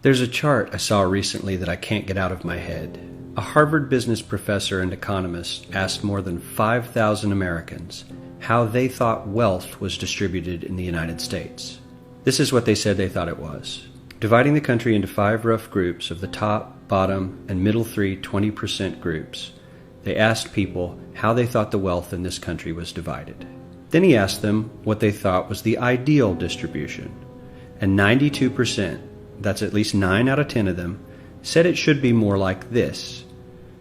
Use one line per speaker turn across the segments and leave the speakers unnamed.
There's a chart I saw recently that I can't get out of my head. A Harvard business professor and economist asked more than 5,000 Americans how they thought wealth was distributed in the United States. This is what they said they thought it was. Dividing the country into 5 rough groups of the top, bottom, and middle 3 20% groups, they asked people how they thought the wealth in this country was divided. Then he asked them what they thought was the ideal distribution. And 92%, that's at least 9 out of 10 of them, said it should be more like this.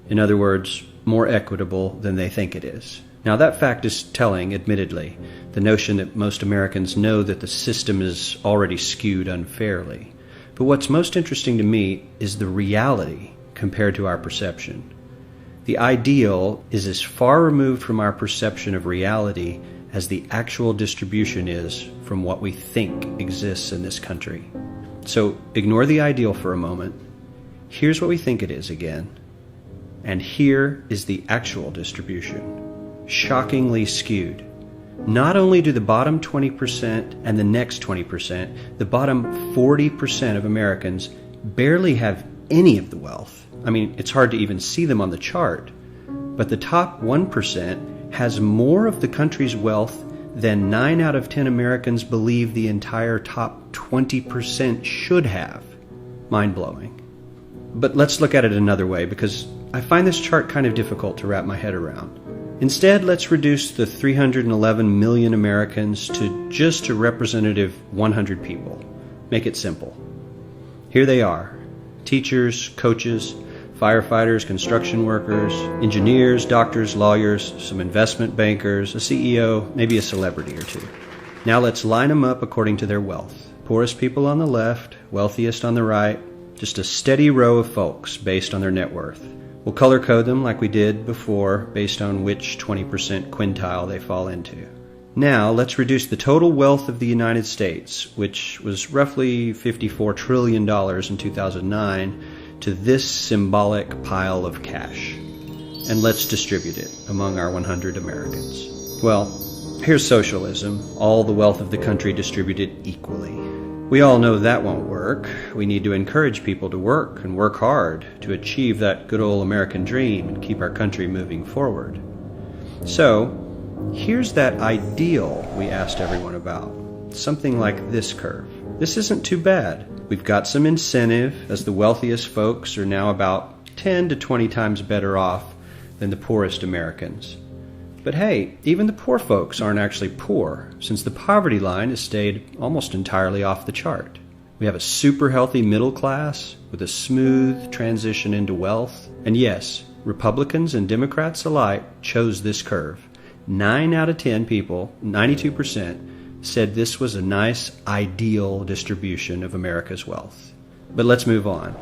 In other words, more equitable than they think it is. Now that fact is telling, admittedly, the notion that most Americans know that the system is already skewed unfairly. But what's most interesting to me is the reality compared to our perception. The ideal is as far removed from our perception of reality as the actual distribution is from what we think exists in this country. So ignore the ideal for a moment. Here's what we think it is again. And here is the actual distribution. Shockingly skewed. Not only do the bottom 20% and the next 20%, the bottom 40% of Americans barely have any of the wealth. I mean, it's hard to even see them on the chart. But the top 1% has more of the country's wealth than 9 out of 10 Americans believe the entire top 20% should have. Mind-blowing. But let's look at it another way, because I find this chart kind of difficult to wrap my head around. Instead, let's reduce the 311 million Americans to just a representative 100 people. Make it simple. Here they are. Teachers, coaches, firefighters, construction workers, engineers, doctors, lawyers, some investment bankers, a CEO, maybe a celebrity or two. Now let's line them up according to their wealth. Poorest people on the left, wealthiest on the right, just a steady row of folks based on their net worth. We'll color code them like we did before based on which 20% quintile they fall into. Now let's reduce the total wealth of the United States, which was roughly $54 trillion in 2009, to this symbolic pile of cash. And let's distribute it among our 100 Americans. Well, here's socialism, all the wealth of the country distributed equally. We all know that won't work. We need to encourage people to work and work hard to achieve that good old American dream and keep our country moving forward. So, here's that ideal we asked everyone about. Something like this curve. This isn't too bad. We've got some incentive, as the wealthiest folks are now about 10 to 20 times better off than the poorest Americans. But hey, even the poor folks aren't actually poor, since the poverty line has stayed almost entirely off the chart. We have a super healthy middle class with a smooth transition into wealth. And yes, Republicans and Democrats alike chose this curve. 9 out of 10 people, 92%, said this was a nice, ideal distribution of America's wealth. But let's move on.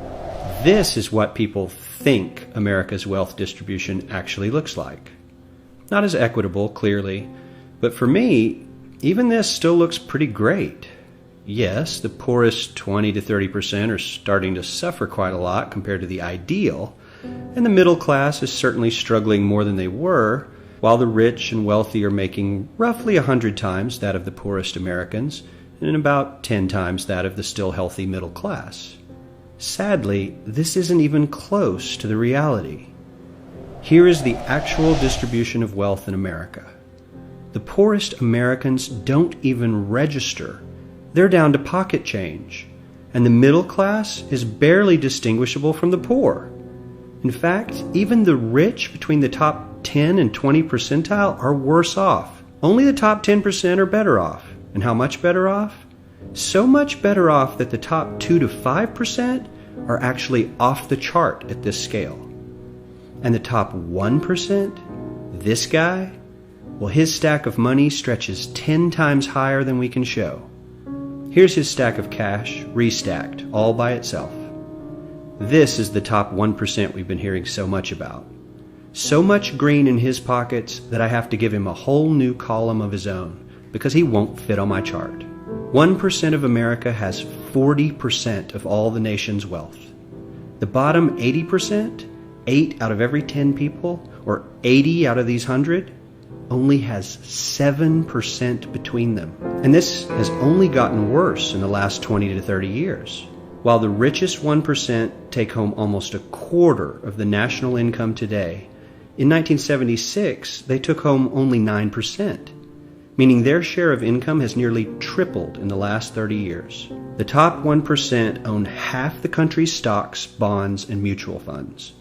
This is what people think America's wealth distribution actually looks like. Not as equitable, clearly, but for me, even this still looks pretty great. Yes, the poorest 20 to 30% are starting to suffer quite a lot compared to the ideal, and the middle class is certainly struggling more than they were, while the rich and wealthy are making roughly 100 times that of the poorest Americans, and about 10 times that of the still healthy middle class. Sadly, this isn't even close to the reality. Here is the actual distribution of wealth in America. The poorest Americans don't even register. They're down to pocket change. And the middle class is barely distinguishable from the poor. In fact, even the rich between the top 10 and 20 percentile are worse off. Only the top 10% are better off. And how much better off? So much better off that the top 2 to 5% are actually off the chart at this scale. And the top 1%, this guy, well, his stack of money stretches 10 times higher than we can show. Here's his stack of cash, restacked, all by itself. This is the top 1% we've been hearing so much about. So much green in his pockets that I have to give him a whole new column of his own, because he won't fit on my chart. 1% of America has 40% of all the nation's wealth. The bottom 80%, 8 out of every 10 people, or 80 out of these 100, only has 7% between them. And this has only gotten worse in the last 20 to 30 years. While the richest 1% take home almost a quarter of the national income today, in 1976 they took home only 9%, meaning their share of income has nearly tripled in the last 30 years. The top 1% own half the country's stocks, bonds, and mutual funds.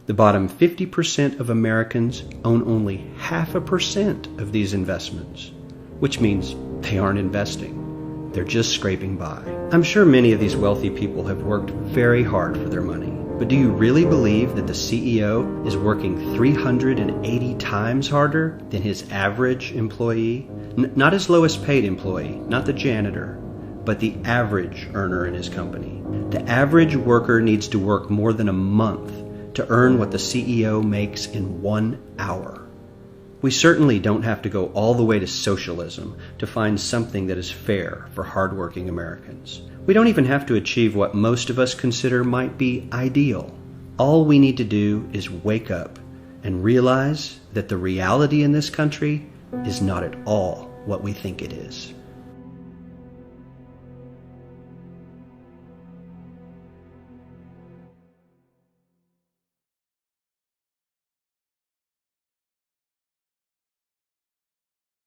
The bottom 50% of Americans own only 0.5% of these investments, which means they aren't investing. They're just scraping by. I'm sure many of these wealthy people have worked very hard for their money, but do you really believe that the CEO is working 380 times harder than his average employee? Not his lowest paid employee, not the janitor, but the average earner in his company. The average worker needs to work more than a month to earn what the CEO makes in 1 hour. We certainly don't have to go all the way to socialism to find something that is fair for hardworking Americans. We don't even have to achieve what most of us consider might be ideal. All we need to do is wake up and realize that the reality in this country is not at all what we think it is.